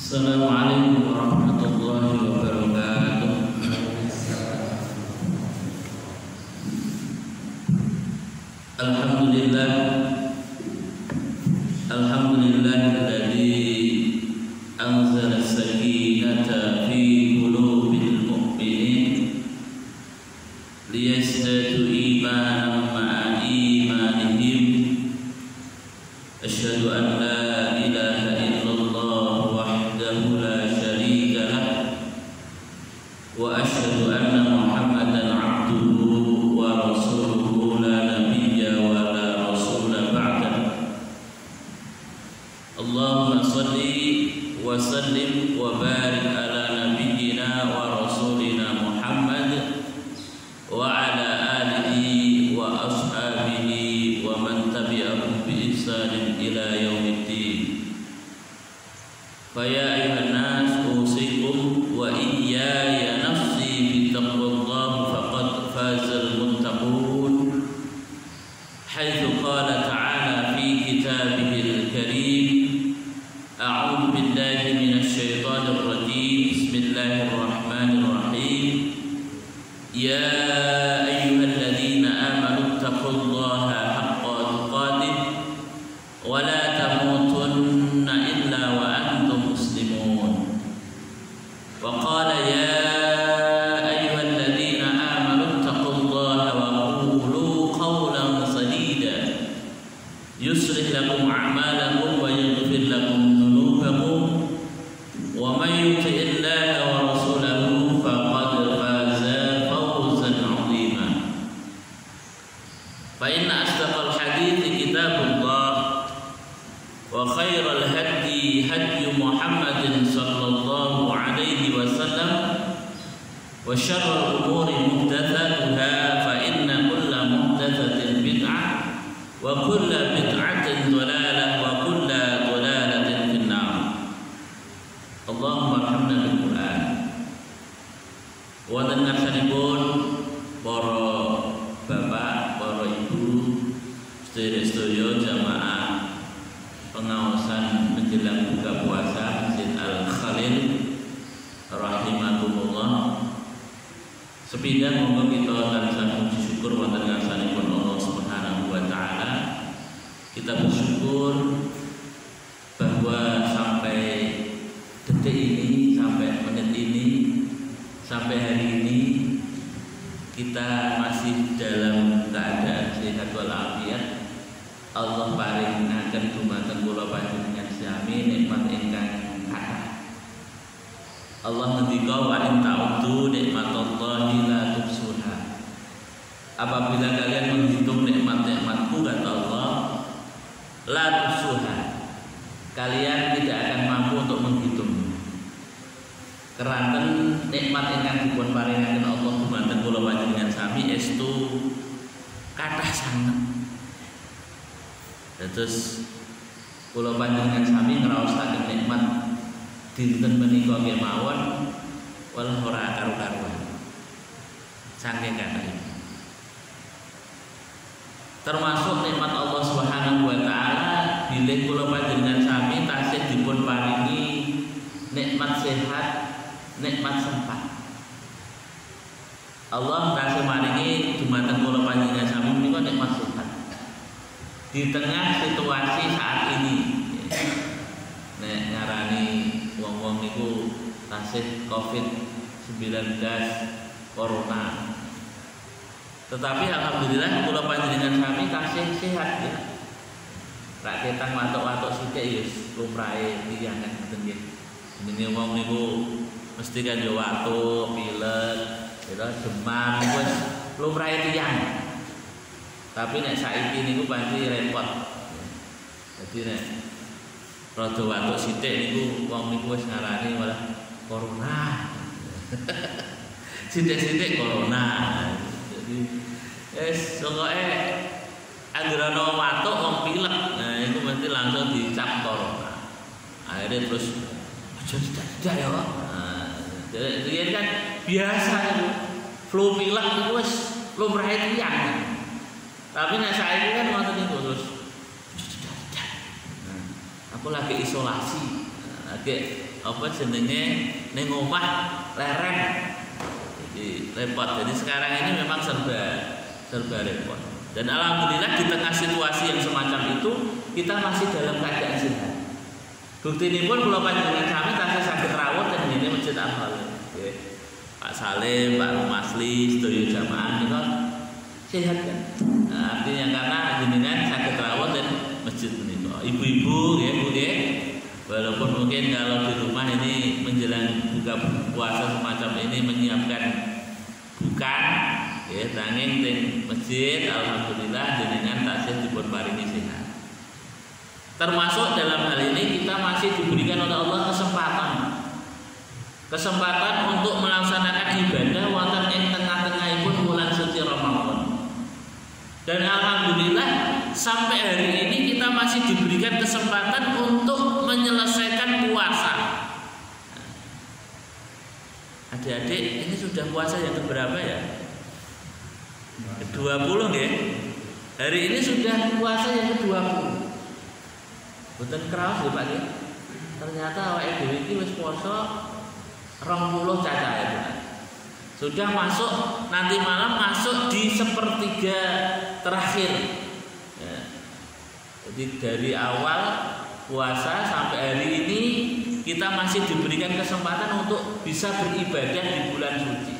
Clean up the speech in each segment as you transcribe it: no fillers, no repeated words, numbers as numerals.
Assalamualaikum warahmatullahi wabarakatuh. Alhamdulillah, alhamdulillahilladzi anzala as-sakinata fi qulubil mu'minin liyazdadu imanan ma'a imanihim. Asyhadu an la ilaha illallah wahdahu la syarika lah wa asyhadu anna Muhammadan abduhu wa rasuluhu la nabiyya wa la rasula ba'dah. Allahumma shalli wa sallim wa barik ala nabiyyina wa rasulina Muhammad wa ala alihi wa ashabihi wa man tabi'ahum bi ihsanin ila yaumiddin. Fa ya ayuhan nas usikum wa iyaya nafsi bi taqwallah faqad fazal muttaqun. Haitsu qala ta'ala fi kitabihil karim, a'udzu billahi minasy syaithanir rajim. Bismillahirrahmanirrahim. Ya ayyuhalladzina amanu taqullaha haqqa tuqatih wa la tamutunna illa wa antum muslimun. Wa qala ya ayyuhalladzina amanu taqullaha wa qulu qawlan sadida yuslih lakum a'malakum wa yaghfir lakum dhunubakum wa may yuti'illaha wa rasulahu faqad faza fawzan 'azima. Fa inna asdaqal hadithi kitabullah wa khairal hadi hadi Muhammadin sallallahu alaihi wasallam wa syarrul umuri muhdatsatuha fa inna kulla muhdatsatin bid'ah wa kulla bid'atin dhalalah wa kulla dhalalatin finnar. Allahumma arhamna bil Qur'an. Wonten ngarsanipun para bapak, para ibu, sedherek-sedherek jamaah pengawasan menjelang buka puasa Masjid Al-Khalil rahimakumullah. Sepindah monggo kita tansah puji syukur wonten ngarsanipun Allah Subhanahu wa taala. Kita bersyukur bahwa sampai detik ini, sampai menit ini, sampai hari ini kita masih dalam keadaan sehat walafiat. Allah paringaken dumateng kula panjenengan sami nikmat ingkang kathah. Allah ngendika wa in ta'uddu nikmatallahi la tuhsuha. Apabila kalian menghitung nikmat-nikmatku kata Allah, la tuhsuha, kalian tidak akan mampu untuk menghitung. Keranten nikmat ingkang dipun paringaken Allah dumateng kula panjenengan sami estu kathah sanget. Terus kula panjenengan sami ngraosaken nikmat dinten menika kemawon walah ora karu-karuan. Saking kathah. Termasuk nikmat Allah Subhanahu wa taala bilih kula panjenengan sami tasih dipun paringi nikmat sehat, nikmat sempat. Allah tasih maringi dumateng kula panjenengan sami menika nikmat sehat. Di tengah situasi saat ini, nek ngarani wong-wong niku tasih COVID-19 corona. Tetapi alhamdulillah kula panjenengan sami tasih sehat ya. Rak ketang watuk-watuk sithik ya lumrahe tiyang kan ngoten nggih. Jenenge wong niku mesti kan yo watuk, pilek, demam wis lumrahe tiyang. Tapi nek saiki niku pasti repot. Jadi nek rada watuk sithik niku wong niku wis ngarani malah corona. Sithik-sithik corona. Jadi wis pokoke anggere ana watuk wong pilek, nah iku mesti langsung dicap corona. Akhirnya terus tidak ya. Nah, jadi kan biasa itu flu pilek itu wis lumrahe tiyang. Tapi nek saiki kan ngoten niku terus. Aku lagi isolasi. Agek apa jenenge ning omah lereng. Jadi repot. Jadi sekarang ini memang serba repot. Dan alhamdulillah di tengah situasi yang semacam itu kita masih dalam keadaan sehat. Bukti ini pun kalau panjenengan kami tasih sakit rawat dan ini Masjid Al-Khalil. Pak Salim, Pak Rumasli, sedaya jamaah itu sehat kan. Nah, artinya karena jenengan sakit rawat dan masjid ini. Ibu-ibu ya Bu ya. Walaupun mungkin kalau di rumah ini menjelang buka puasa semacam ini menyiapkan bukan ya nanging teng masjid alhamdulillah jenengan tasih dipun paringi sehat. Termasuk dalam hal ini kita masih diberikan oleh Allah kesempatan untuk melaksanakan ibadah wonten ing tengah-tengahipun bulan suci Ramadan. Dan alhamdulillah sampai hari ini kita masih diberikan kesempatan untuk menyelesaikan puasa. Adik-adik, ini sudah puasa yang keberapa ya? 20 ya. Hari ini sudah puasa yang ke-20. Boten kraos lho Pak. Ternyata awake dhewe iki wis puasa 20 cacahe. Sudah masuk nanti malam masuk di sepertiga terakhir. Ya. Jadi dari awal puasa sampai hari ini kita masih diberikan kesempatan untuk bisa beribadah di bulan suci.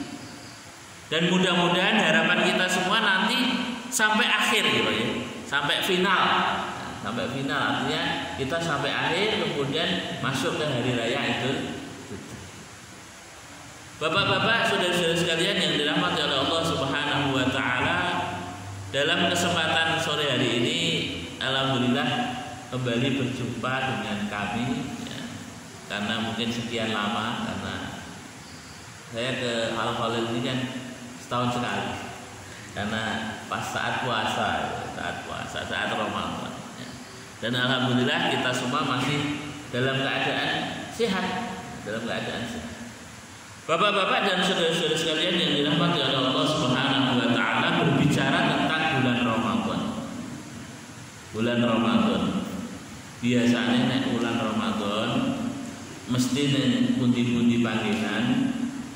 Dan mudah-mudahan harapan kita semua nanti sampai akhir gitu ya. Sampai final. Sampai final artinya kita sampai akhir kemudian masuk ke hari raya Idul Fitri. Bapak-bapak, saudara-saudara sekalian yang dirahmati oleh Allah Subhanahu wa taala, dalam kesempatan sore hari ini alhamdulillah kembali berjumpa dengan kami ya, karena mungkin sekian lama karena saya ke Al-Khalil ini kan setahun sekali. Karena pas saat puasa, saat Ramadan. Dan alhamdulillah kita semua masih dalam keadaan sehat, Bapak-bapak dan saudara-saudara sekalian yang dirahmati oleh Allah Subhanahu wa taala, berbicara tentang bulan Ramadan. Bulan Ramadan. Biasanya nek bulan Ramadan mesti nek pundi-pundi panggilan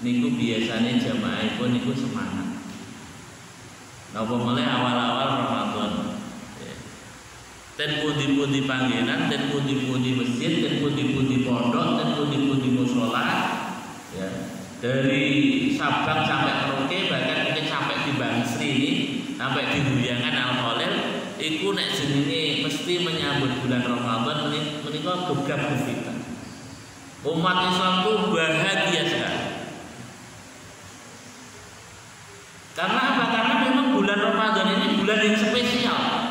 niku biasanya jamaahipun niku semangat. Napa mulai awal-awal Ramadan. Dan pundi-pundi panggilan, dan pundi-pundi masjid, dan pundi-pundi pondok, dan pundi-pundi mushola, ya. Dari Sabang sampai Merauke, bahkan mungkin sampai di Bangsri ini, sampai di Huyangan Al-Khalil, itu nek jenenge mesti menyambut bulan Ramadan menika gegap gempita. Umat Islam itu bahagia sekali. Karena apa? Karena memang bulan Ramadan ini bulan yang spesial.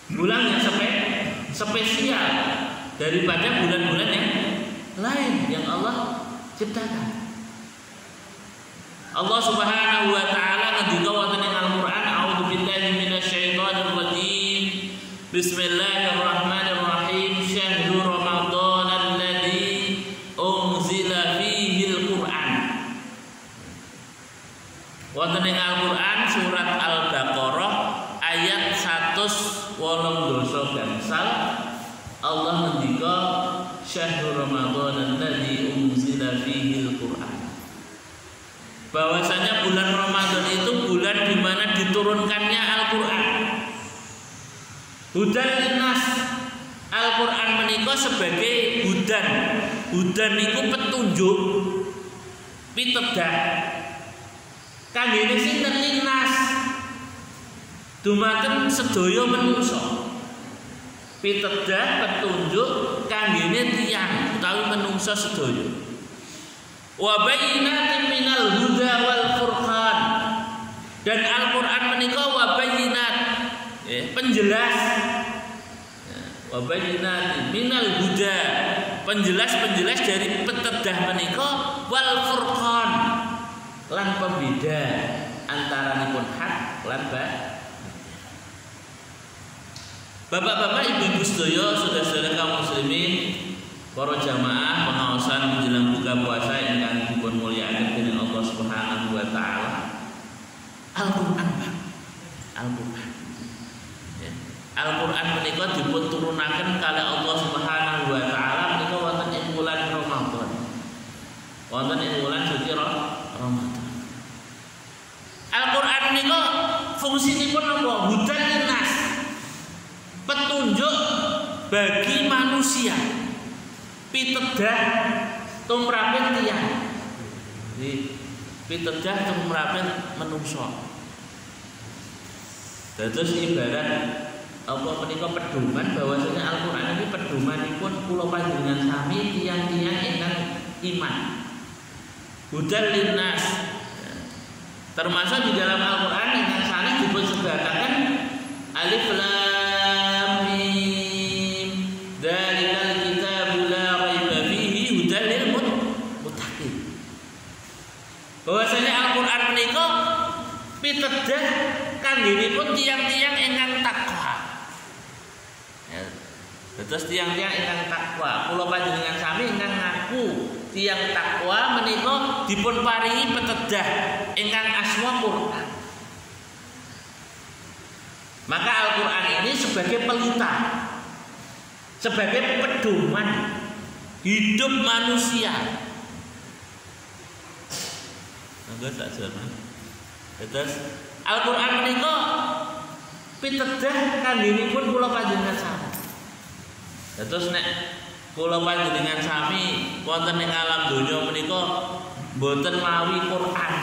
Bulan yang spesial daripada bulan-bulan yang lain yang Allah ciptakan. Allah Subhanahu wa taala ngendika wonten ing Al-Qur'an, a'udzubillahi minasyaitonir rajim. Bismillahirrahmanirrahim. Syahrul Ramadan alladzi unzila fihi al-Qur'an. Wonten ing Al-Qur'an surat Al-Baqarah ayat 108 gangsal Allah ngendika syahrul Ramadan alladzi unzila fihi al-Qur'an. Bahwasanya bulan Ramadan itu bulan di mana diturunkannya Al-Qur'an. Hudan linnas. Al-Qur'an menika sebagai hudan. Hudan niku petunjuk pitedah. Kanggene sinten linnas? Dumateng sedaya menungso. Pitedah petunjuk kanggene tiyang utawi menungso sedaya. Wa bayyinatin minal huda wal furqan. Dan Al-Qur'an menika wa bayyinat, penjelas. Wa bayyinatin minal huda, penjelas-penjelas dari pitedah menika wal furqan, lan pembeda antaranipun hak lan batil. Bapak-bapak, ibu-ibu sedaya, saudara-saudara kaum muslimin, para jamaah pengawasan menjelang buka puasa ingkang dipun mulyakaken dening Allah Subhanahu wa taala. Al-Qur'an, Pak. Al-Qur'an. Al-Qur'an menika dipun turunaken kalih Allah Subhanahu wa taala menika wonten ing bagi manusia pitedah tumrapin tiyang. Pitedah tumrapin menungso. Dados ibarat apa menika pedoman bahwasanya Al-Qur'an ini pedomanipun kula panjenengan sami tiyang-tiyang ingkang iman. Hudal linnas. Termasuk di dalam Al-Qur'an ingkang sanes dipun sebataken alif lam mim. Dzalikal kitabul la raiba fihi hudal lil muttaqin. Bahwasanya Al-Qur'an menika pitedah kanggenipun tiyang-tiyang ingkang takwa. Terus tiang-tiang ingkang takwa, kula panjenengan sami ingkang ngaku tiang takwa menika dipun paringi pitedah ingkang asma Quran. Maka Al-Qur'an ini sebagai pelita, sebagai pedoman hidup manusia. Monggo sak jaman. Terus Al-Qur'an menika pitedah kanggenipun kula panjenengan sami. Terus nek kula panjenengan sami wonten ing alam donya menika mboten mawi Quran.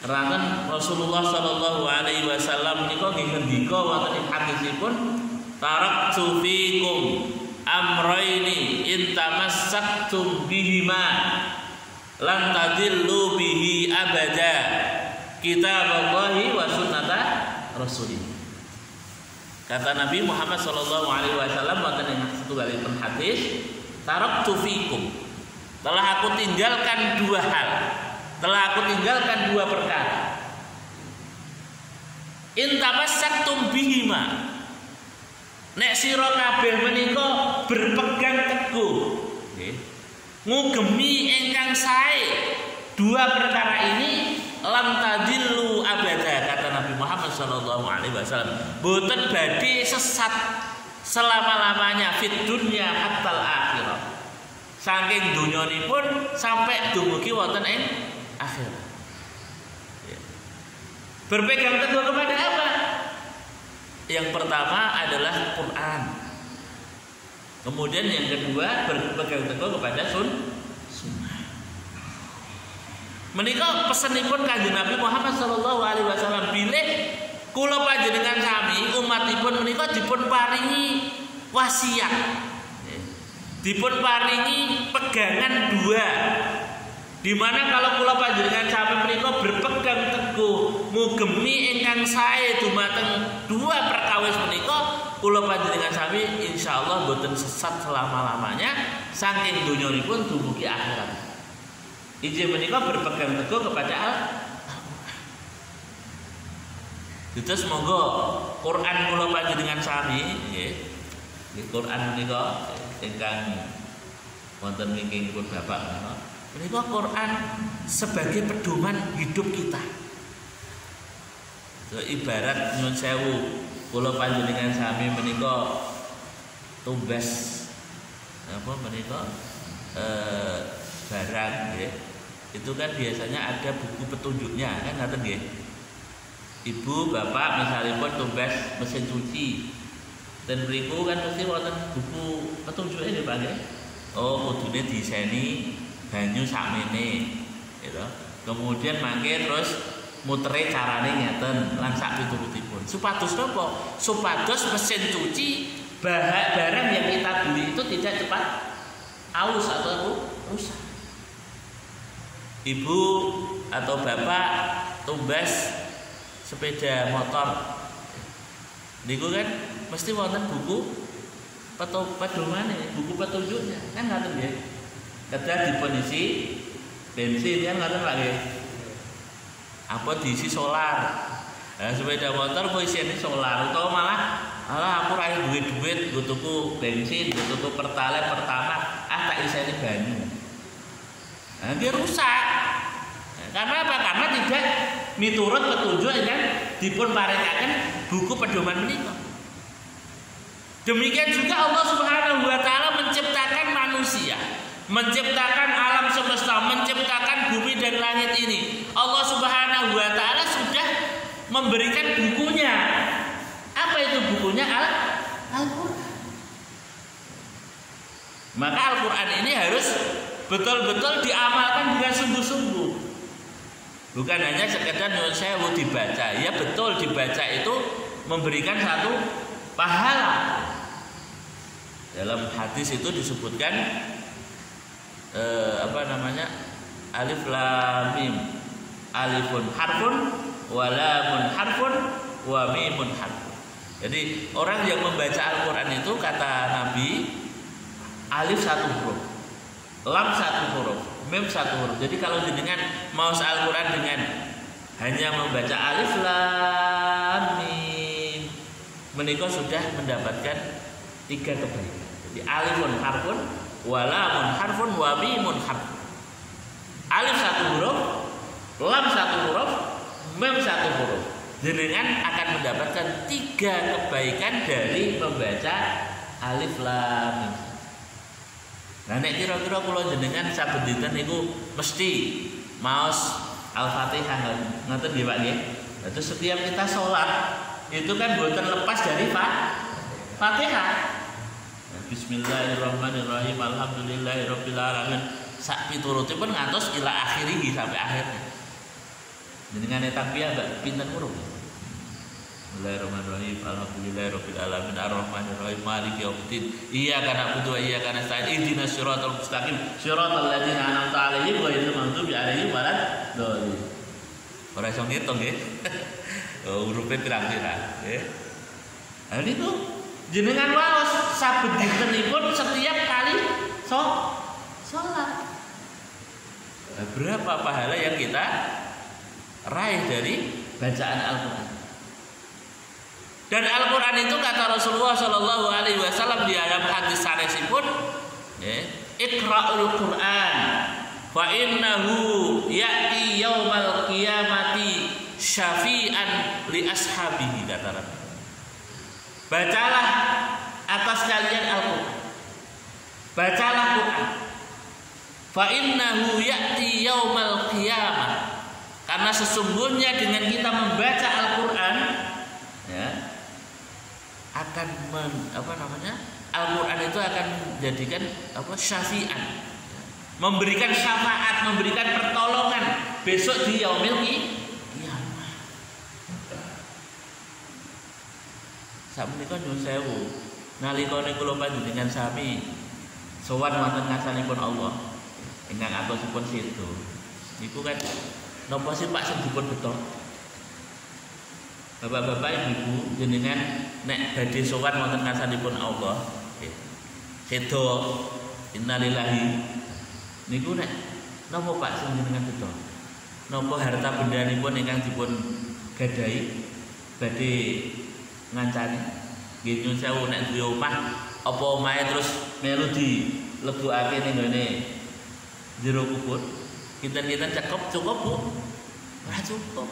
Keranten Rasulullah sallallahu alaihi wasallam menika nggih ngendika wonten ing hadisipun taraktu fikum amraini in tamassaktum bihima lan tadillu bihi abada kitaballahi wa sunnata rasulih. Kata Nabi Muhammad sallallahu alaihi wasallam wonten ing satunggalipun hadis, taraktu fikum. Telah aku tinggalkan dua hal. Telah aku tinggalkan dua perkara. In tamassaktum bihima. Nek sira kabeh menika berpegang teguh, nggih. Ngugemi ingkang sae dua perkara ini lam tadillu abada, kata Nabi Muhammad sallallahu alaihi wasallam, boten badhe sesat selama-lamanya fit dunya hatta akhirah. Saking dunyanipun sampai dumugi wonten ing akhirat. Berpegang teguh kepada apa? Yang pertama adalah Quran. Kemudian yang kedua berpegang teguh kepada sunnah. Menika pesenipun Kanjeng Nabi Muhammad sallallahu alaihi wasallam, bilih kula panjenengan sami umatipun menika dipun paringi wasiat. Dipun paringi pegangan dua. Di mana kalau kula panjenengan sami menika berpegang teguh ngugemi ingkang sae dumateng dua perkawis menika, kula panjenengan sami insyaallah boten sesat selama-lamanya saking dunyanipun dumugi akhirat. Ije menika berpegang teguh kepada Al-Qur'an. Terus monggo Quran kula panjenengan sami nggih. Quran menika ingkang wonten wingkingipun Bapak menika Quran sebagai pedoman hidup kita. So, ibarat nyuwun sewu kula panjenengan sami menika tumbas apa menika barang nggih. Itu kan biasanya ada buku petunjuknya kan ngaten nggih. Ibu, bapak misalipun tumbas mesin cuci. Dan mriku kan mesti wonten buku petunjuknya nggih Pak nggih. Oh, kudune diseni banyu sakmene gitu. Kemudian mangke terus mutere carane ngeten lan sak piturutipun. Supados napa? Supados mesin cuci barang yang kita beli itu tidak cepat aus atau rusak. Ibu atau bapak tumbas sepeda motor, niku kan mesti wonten buku pedomane, buku petunjuknya kan ngaten nggih. Kedah dipun isi bensin kan ngaten Pak nggih. Apa diisi solar. Nah, sepeda motor kok isine solar utawa malah aku ra duwe duit nggo tuku bensin, nggo tuku pertalite pertama, tak isine banyu. Nah, dia rusak. Karena apa? Karena tidak miturut petunjuk yang dipun paringaken buku pedoman menika. Demikian juga Allah Subhanahu wa taala menciptakan manusia, menciptakan alam semesta, menciptakan bumi dan langit ini. Allah Subhanahu wa taala sudah memberikan bukunya. Apa itu bukunya? Al-Qur'an. Maka Al-Quran ini harus betul-betul diamalkan dengan sungguh-sungguh. Bukan hanya sekedar nyuwun sewu dibaca. Ya betul, dibaca itu memberikan satu pahala. Dalam hadis itu disebutkan alif lam mim, alifun harfun wa lamun harfun wa mimun harfun. Jadi orang yang membaca Al-Quran itu kata Nabi, alif satu huruf, lam satu huruf, mim satu huruf. Jadi kalau jenengan mau Al-Quran dengan hanya membaca alif lam mim, menika sudah mendapatkan 3 kebaikan. Jadi alifun harfun wa lamun harfun wa mimun harfun. Alif satu huruf, lam satu huruf, mim satu huruf. Jenengan akan mendapatkan 3 kebaikan dari membaca alif lam mim. Nah nek kira-kira kula jenengan saben dinten niku mesti maos Al-Fatihah ngoten nggih Pak nggih. Terus setiap kita sholat itu kan boten lepas dari Fatihah. Bismillahirrahmanirrahim. Alhamdulillahirabbil alamin. Sak piturutipun ngantos ila akhirih sampai akhirnya. Jenengan takbir Mbak pinten huruf? Bismillahirrahmanirrahim. Alhamdulillahirabbil alamin arrahmanirrahim maliki yaumiddin. Iyyaka na'budu wa iyyaka nasta'in. Ihdinas siratal mustaqim. Siratal ladzina an'amta 'alaihim ghairil maghdubi 'alaihim waladdallin. Ora iso ngitung nggih. Hurufe pirang-pirang nggih. Hal itu jenengan waos saben dintenipun setiap kali sholat. Berapa pahala yang kita raih dari bacaan Al-Quran. Dan Al-Quran itu kata Rasulullah Shallallahu Alaihi Wasallam di dalam hadis sanesipun, Iqra'ul Quran, fa innahu ya'ti yaumal qiyamati syafi'an li ashabihi, kata Rasul. Bacalah atas kalian Al-Quran. Bacalah Quran. Fa innahu ya'ti yaumal qiyamah. Karena sesungguhnya dengan kita membaca Al-Quran, ya, akan Al-Quran itu akan menjadikan syafi'an, memberikan syafaat, memberikan pertolongan besok di yaumil qiyamah. Sakmenika nyuwun sewu, nalika kula panjenengan sami sowan wonten ngarsanipun Allah ingkang atosipun sedo, niku kan napa sih Pak sing dipun beto? Bapak-bapak, ibu-ibu, jenengan nek badhe sowan wonten ngarsanipun Allah, sedo innalillahi niku nek napa Pak sing jenengan beto? Napa harta bendanipun ingkang dipun gadahi badhe ngancani? Nggih nyuwun sewu nek duwe omah, apa omahe terus melu dilebokake ning gone jero kubur? Kinten-kinten cukup Bu? Ora cukup.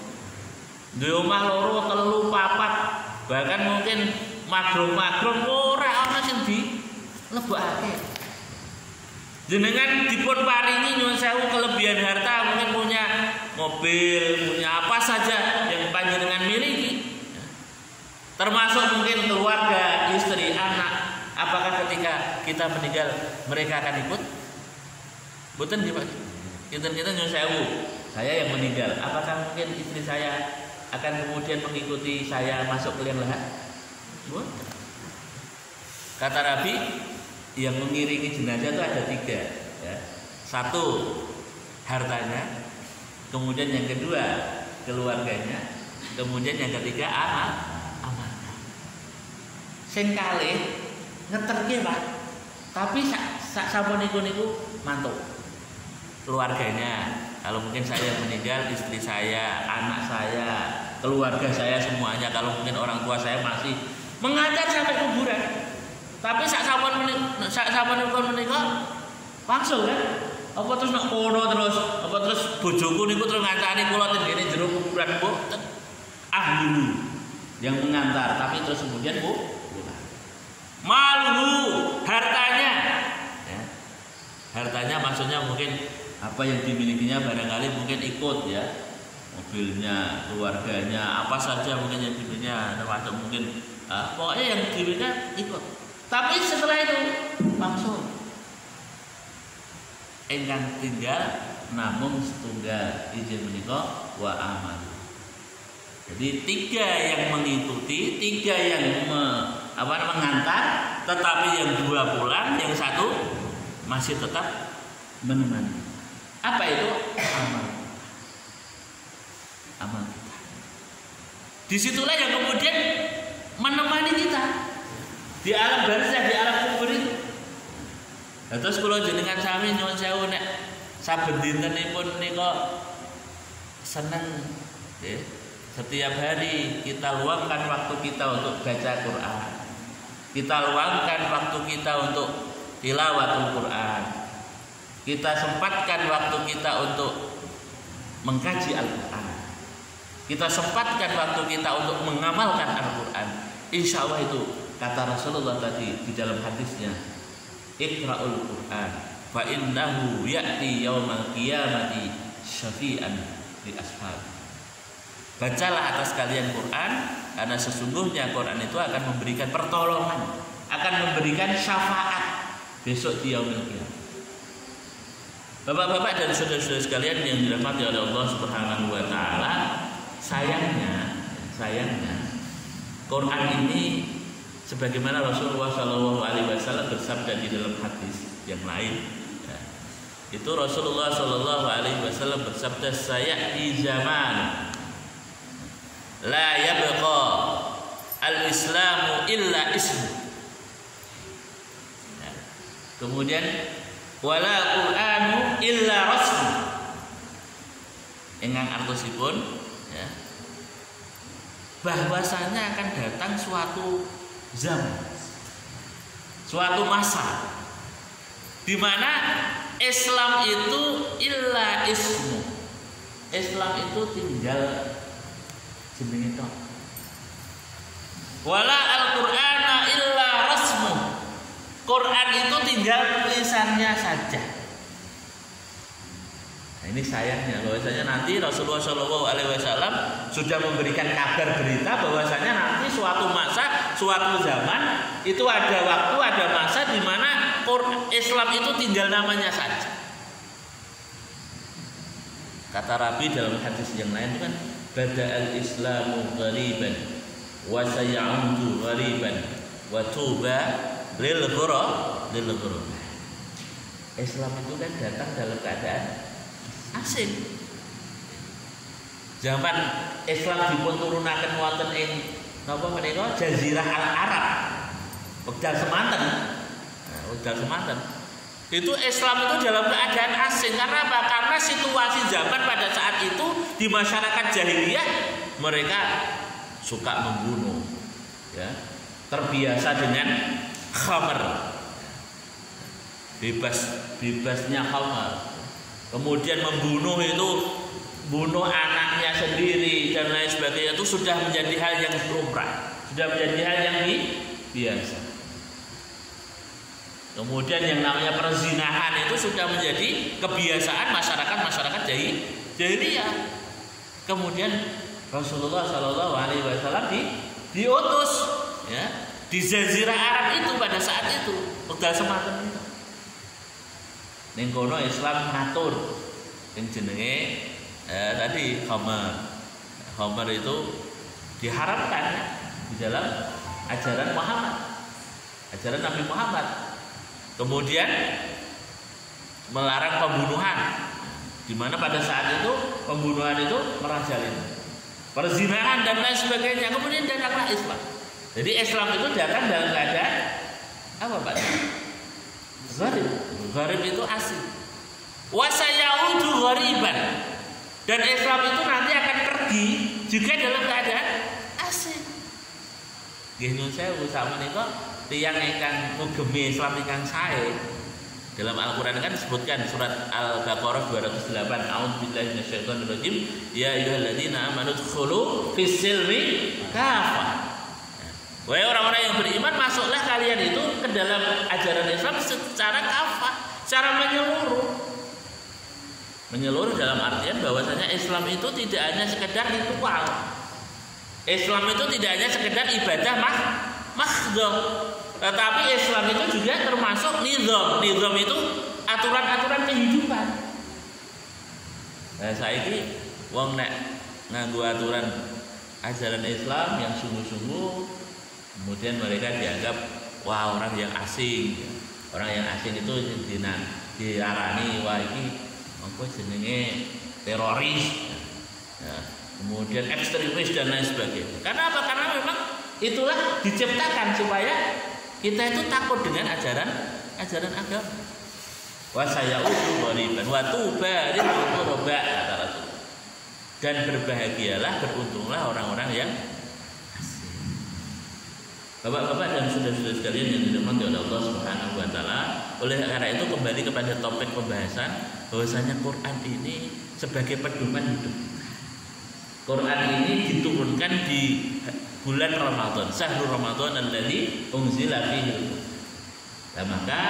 Duwe omah loro, telu, papat, bahkan mungkin magrum-magrum ora ana sing dilebokake. Jenengan dipun paringi nyuwun sewu kelebihan harta, mungkin punya mobil, punya apa saja yang panjenengan miliki. Termasuk mungkin keluarga, istri, anak. Apakah ketika kita meninggal mereka akan ikut? Boten nggih Pak. Kita nyuwun sewu, saya yang meninggal, apakah mungkin istri saya akan kemudian mengikuti saya masuk ke liang lahat? Boten. Kata Nabi, yang mengiringi jenazah itu ada 3, ya. 1 hartanya, kemudian yang kedua keluarganya, kemudian yang ketiga amanah. Sing kalih ngeterke Pak, tapi sak sampun niku mantuk. Keluarganya, kalau mungkin saya meninggal, istri saya, anak saya, keluarga saya semuanya, kalau mungkin orang tua saya masih mengantar sampai kuburan. Tapi sak sampun menika langsung kan? Apa terus nak kono terus? Apa terus bojoku niku terus ngancani kula ten kene jero kuburan mboten. Ahlu yang mengantar, tapi terus kemudian maluhu hartanya. Ya. Hartanya maksudnya mungkin apa yang dimilikinya barangkali mungkin ikut ya, mobilnya, keluarganya, apa saja mungkin yang dimilikinya, termasuk mungkin pokoknya yang dimilikinya ikut. Tapi setelah itu langsung ingkang tinggal namung setunggal injil menika wa amal. Jadi 3 yang mengikuti, 3 yang mengantar, tetapi yang 2 pulang, yang 1 masih tetap menemani. Apa itu? Amal kita. Disitulah yang kemudian menemani kita di alam barzah, di alam kubur itu. Nah, terus kalau jenengan sami nyuwun sewu nek saben dintenipun nika seneng ya. Setiap hari kita luangkan waktu kita untuk baca Quran. Kita luangkan waktu kita untuk tilawatul Quran. Kita sempatkan waktu kita untuk mengkaji Al-Quran. Kita sempatkan waktu kita untuk mengamalkan Al-Quran. Insya Allah itu kata Rasulullah tadi di dalam hadisnya, Iqra'ul Quran fa innahu ya'ti yaumal qiyamati syafi'an li ashab. Bacalah atas kalian Quran, karena sesungguhnya Quran itu akan memberikan pertolongan, akan memberikan syafaat besok di yaumil qiyamah. Bapak-bapak dan saudara-saudara sekalian yang dirahmati oleh Allah Subhanahu wa taala, sayangnya Quran ini sebagaimana Rasulullah Shallallahu alaihi wasallam bersabda di dalam hadis yang lain, ya, itu Rasulullah Shallallahu alaihi wasallam bersabda, sayati zaman la yabqa al-islamu illa ismu. Ya. Kemudian wala qur'anu illa rasmu. Ingkang artosipun ya, bahwasanya akan datang suatu zaman, suatu masa di mana Islam itu illa ismu. Islam itu tinggal jenenge tok. Wala al-Qur'ana illa rasmu. Quran itu tinggal tulisannya saja. Nah, ini sayangnya bahwasanya nanti Rasulullah Shallallahu alaihi wasallam sudah memberikan kabar berita bahwasanya nanti suatu masa, suatu zaman itu ada waktu, ada masa di mana Islam itu tinggal namanya saja. Kata Rabi dalam hadis yang lain itu kan, bada'al islamu ghariban wa sayaudu ghariban wa tuba lil ghurab. Islam itu kan datang dalam keadaan asing. Zaman Islam dipun turunaken wonten ing napa menika Jazirah Al-Arab, wekdal semanten. Wekdal semanten. Itu Islam itu dalam keadaan asing. Karena apa? Karena situasi zaman pada saat itu di masyarakat jahiliyah mereka suka membunuh, ya, terbiasa dengan khamr, bebasnya khamr. Kemudian membunuh itu, bunuh anaknya sendiri dan lain sebagainya, itu sudah menjadi hal yang lumrah, sudah menjadi hal yang biasa. Kemudian yang namanya perzinahan itu sudah menjadi kebiasaan masyarakat jahiliyah. Kemudian Rasulullah Shallallahu alaihi wasallam diutus ya di Jazirah Arab itu pada saat itu, wekdal semanten itu. Ning kono Islam ngatur sing jenenge tadi khamar itu diharamkan di dalam ajaran Muhammad, ajaran Nabi Muhammad. Kemudian melarang pembunuhan, di mana pada saat itu pembunuhan itu merajalela, perzinahan dan lain sebagainya. Kemudian datanglah Islam. Jadi Islam itu datang dalam keadaan apa Pak? Gharib itu asing. Wa sayaudu ghariban. Dan Islam itu nanti akan pergi juga dalam keadaan asing. Nggih nyuwun sewu sakmenika tiyang ingkang ngugemi Islam ingkang sae. Dalam Al-Qur'an kan disebutkan surat Al-Baqarah 208, a'udzubillahi minasyaitonir rajim, ya ayyuhalladzina amanu dkhulu fis-silmi kafah. Wahai orang-orang yang beriman, masuklah kalian itu ke dalam ajaran Islam secara kafah, secara menyeluruh. Menyeluruh dalam artian bahwasanya Islam itu tidak hanya sekedar ritual. Islam itu tidak hanya sekedar ibadah mahdhah, tetapi Islam itu juga termasuk nizam. Nizam itu aturan-aturan kehidupan. Nah, saiki wong nek nganggo aturan ajaran Islam yang sungguh-sungguh, kemudian mereka dianggap wah orang yang asing. Orang yang asing itu diarani wah iki apa jenenge teroris. Ya, kemudian ekstremis dan lain sebagainya. Karena apa? Karena memang itulah diciptakan supaya kita itu takut dengan ajaran agama. Wa sayaudu ghariban wa tuba lil ghuraba kata Rasul. Dan berbahagialah, beruntunglah orang-orang yang asing. Bapak-bapak dan saudara-saudara sekalian yang dirahmati oleh Allah Subhanahu wa taala, oleh karena itu kembali kepada topik pembahasan bahwasanya Quran ini sebagai pedoman hidup. Quran ini diturunkan di bulan Ramadan, syahrul Ramadan alladzi unzila fihi. Nah, maka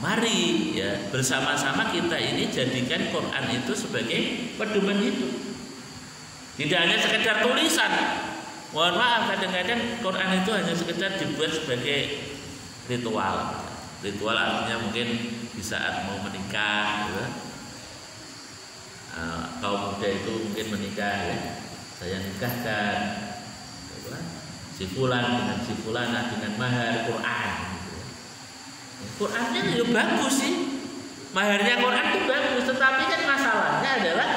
mari ya bersama-sama kita ini jadikan Quran itu sebagai pedoman hidup. Tidak hanya sekedar tulisan. Mohon maaf, kadang-kadang Quran itu hanya sekedar dibuat sebagai ritual. Ritual artinya mungkin di saat mau menikah, gitu. Kaum muda itu mungkin menikah, ya. Saya nikahkan gitu. Si fulan dengan si fulana dengan mahar Quran. Gitu. Qurannya itu bagus sih, maharnya Quran itu bagus, tetapi kan masalahnya adalah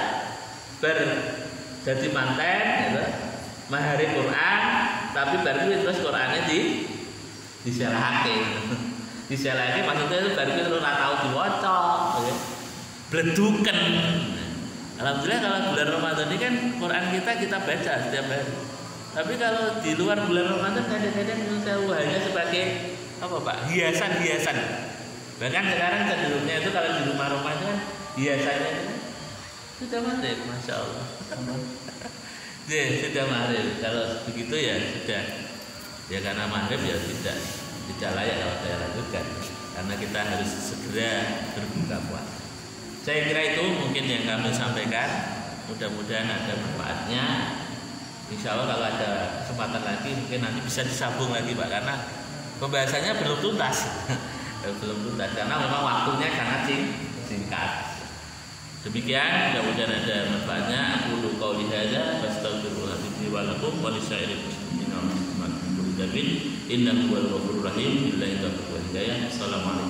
jadi manten, gitu. Mahari Quran, tapi baru terus Qurannya diselahake. Diselahake maksudnya itu baru itu ora tau diwaca, ya. Bleduken. Alhamdulillah kalau bulan Ramadan ini kan Quran kita baca setiap hari. Tapi kalau di luar bulan Ramadan kadang-kadang saya hanya sebagai apa Pak? Hiasan-hiasan. Bahkan sekarang cenderungnya itu kalau di rumah-rumah itu kan hiasannya itu sudah maghrib, masya Allah. Sudah maghrib. Kalau begitu ya sudah. Ya karena maghrib ya tidak layak kalau saya lanjutkan. Karena kita harus segera berbuka puasa. Saya kira itu mungkin yang kami sampaikan. Mudah-mudahan ada manfaatnya. Insya Allah kalau ada kesempatan lagi mungkin nanti bisa disambung lagi Pak, karena pembahasannya belum tuntas. Belum tuntas karena memang waktunya sangat singkat. Demikian, mudah-mudahan ada manfaatnya. Aku qauli hadza fastaghfirullah li wa lakum wa lisairil muslimin wa innahu huwal ghafurur rahim. Billahi taufiq wal hidayah. Assalamualaikum.